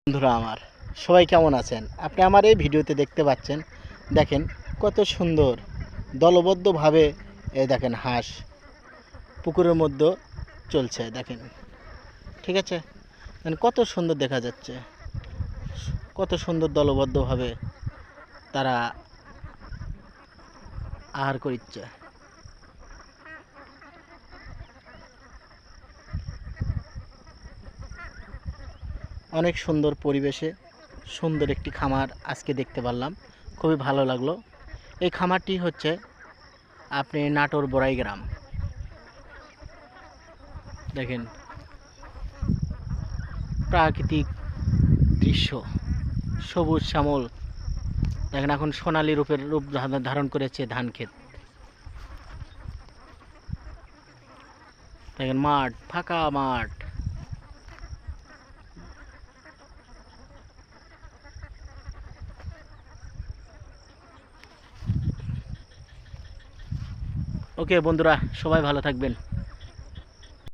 বন্ধুরা আমার সবাই কেমন আছেন? আপনি আমার এই ভিডিওতে দেখতে পাচ্ছেন, দেখেন কত সুন্দর দলবদ্ধভাবে দেখেন হাঁস পুকুরের মধ্যে চলছে। দেখেন, ঠিক আছে, কত সুন্দর দেখা যাচ্ছে, কত সুন্দর দলবদ্ধভাবে তারা আহার করছে। অনেক সুন্দর পরিবেশে সুন্দর একটি খামার আজকে দেখতে পারলাম, খুবই ভালো লাগলো। এই খামারটি হচ্ছে আপনি নাটোর বড়াই গ্রাম। দেখেন প্রাকৃতিক দৃশ্য, সবুজ শ্যামল। দেখেন এখন সোনালী রূপ ধারণ করেছে ধান ক্ষেত। দেখেন মাঠ, ফাঁকা মাঠ। ওকে বন্ধুরা, সবাই ভালো থাকবেন।